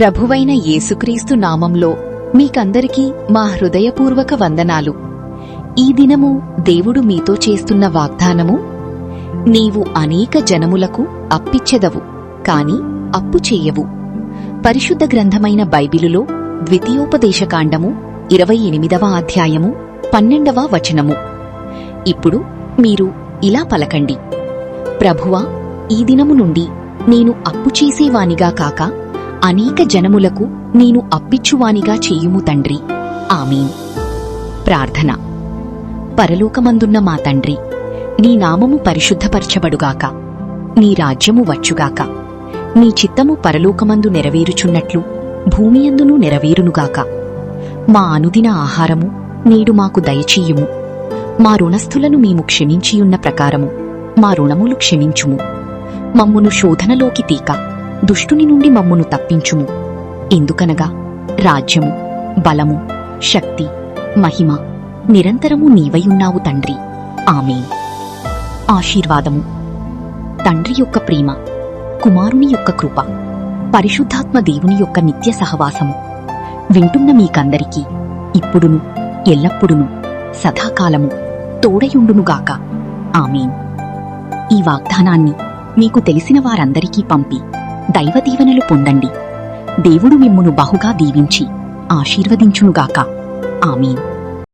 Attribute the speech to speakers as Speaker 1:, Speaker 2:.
Speaker 1: ప్రభువైన యేసుక్రీస్తు నామంలో మీకందరికీ మా హృదయపూర్వక వందనాలు. ఈ దినము దేవుడు మీతో చేస్తున్న వాగ్దానము, నీవు అనేక జనములకు అప్పిచ్చెదవు, కాని అప్పు చెయ్యవు. పరిశుద్ధ గ్రంథమైన బైబిలులో ద్వితీయోపదేశకాండము 28వ అధ్యాయము 12వ వచనము. ఇప్పుడు మీరు ఇలా పలకండి: ప్రభువా, ఈ దినము నుండి నేను అప్పు చేసేవానిగా కాక అనేక జనములకు నేను అప్పిచ్చువానిగా చేయుము తండ్రి. ఆమీన్. ప్రార్థన. పరలోకమందున్న మా తండ్రి, నీ నామము పరిశుద్ధపరచబడుగాక, నీ రాజ్యము వచ్చుగాక, నీ చిత్తము పరలోకమందు నెరవేరుచున్నట్లు భూమియందునూ నెరవేరునుగాక. మా అనుదిన ఆహారము నేడు మాకు దయచేయుము. మా రుణస్థులను మేము క్షమించియున్న ప్రకారము మా రుణములు క్షమించుము. మమ్మును శోధనలోకి తీక, దుష్టుని నుండి మమ్మును తప్పించుము. ఎందుకనగా రాజ్యము, బలము, శక్తి, మహిమ నిరంతరము నీవయున్నావు తండ్రి. ఆమేన్. ఆశీర్వాదము. తండ్రి యొక్క ప్రేమ, కుమారుని యొక్క కృప, పరిశుద్ధాత్మ దేవుని యొక్క నిత్య సహవాసము వింటున్న మీకందరికీ ఇప్పుడును ఎల్లప్పుడును సదాకాలము తోడయుండునుగాక. ఆమేన్. ఈ వాగ్దానాన్ని మీకు తెలిసిన వారందరికీ పంపి దైవదీవెనలు పొందండి. దేవుడు మిమ్మును బహుగా దీవించి ఆశీర్వదించునుగాక. ఆమేన్.